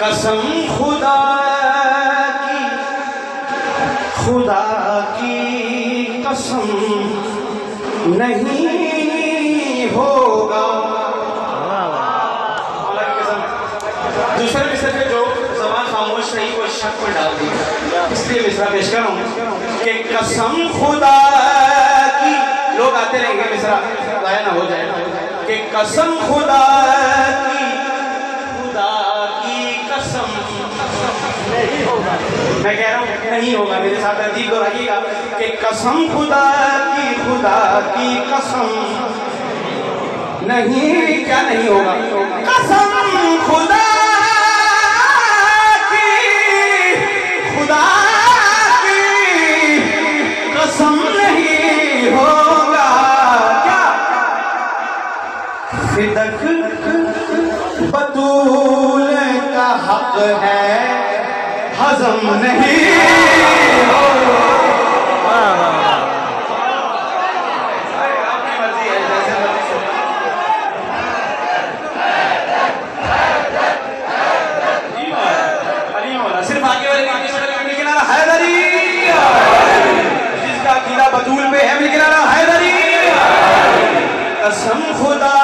कसम खुदा की कसम नहीं होगा। दूसरे मिसर में जो जबान खामोश रही वो शक में डाल दी, इसलिए मिसरा पेश कर रहा हूँ कि कसम खुदा की, लोग आते रहेंगे मिसरा गाया ना हो जाए, कि कसम खुदा की कसम नहीं होगा। मैं कह रहा हूँ नहीं होगा, मेरे साथ तरतीब दोहराइएगा कि कसम खुदा की कसम नहीं, क्या नहीं होगा? कसम खुदा की कसम नहीं होगा। क्या फिदक बतूल का हक है, हजम नहीं होगा। अपनी मर्जी है, जैसे सिर्फ आगे वाले किनारा हैदरी, जिसका अकीदा बतूल पे है, किनारा हैदरी। कसम खुदा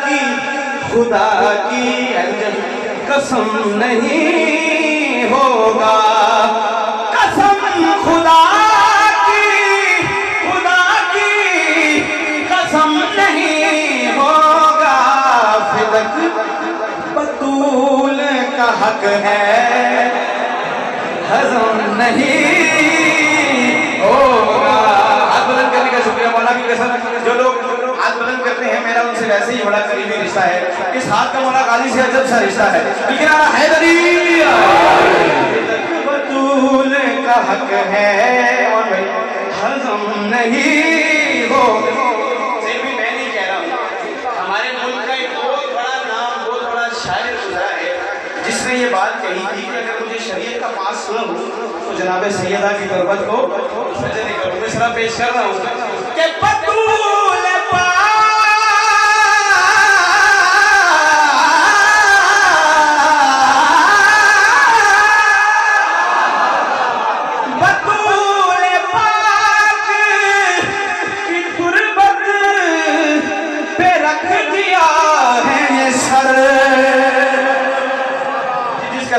की कसम नहीं होगा। कसम खुदा की कसम नहीं होगा। फिदक बतूल का हक है, हजम नहीं होगा। हाथ बुलंद करने का शुक्रिया मौला की कसम। जो लोग हाथ बुलंद करते हैं, मेरा उनसे वैसे ही बड़ा करीबी रिश्ता है। इस हाथ का मौला गाजी से अजब सा रिश्ता है। हैदरी बतूल का हक है और भाई हजम नहीं हो। सिर्फ भी मैं नहीं कह रहा हूँ, हमारे मुल्क का एक बहुत बड़ा नाम, बहुत बड़ा शायर गुजरा है, जिसने ये बात कही थी कि अगर मुझे शरीयत का पास सुना हो तो जनाब सैयदा की तुरबत को सजदे करूँ। मैं सरा पेश कर रहा हूँ कि बतूल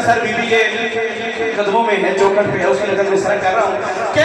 सर बीबी के कदमों में है, चौखट पे है, उसकी नजर में सर कर रहा हूँ कि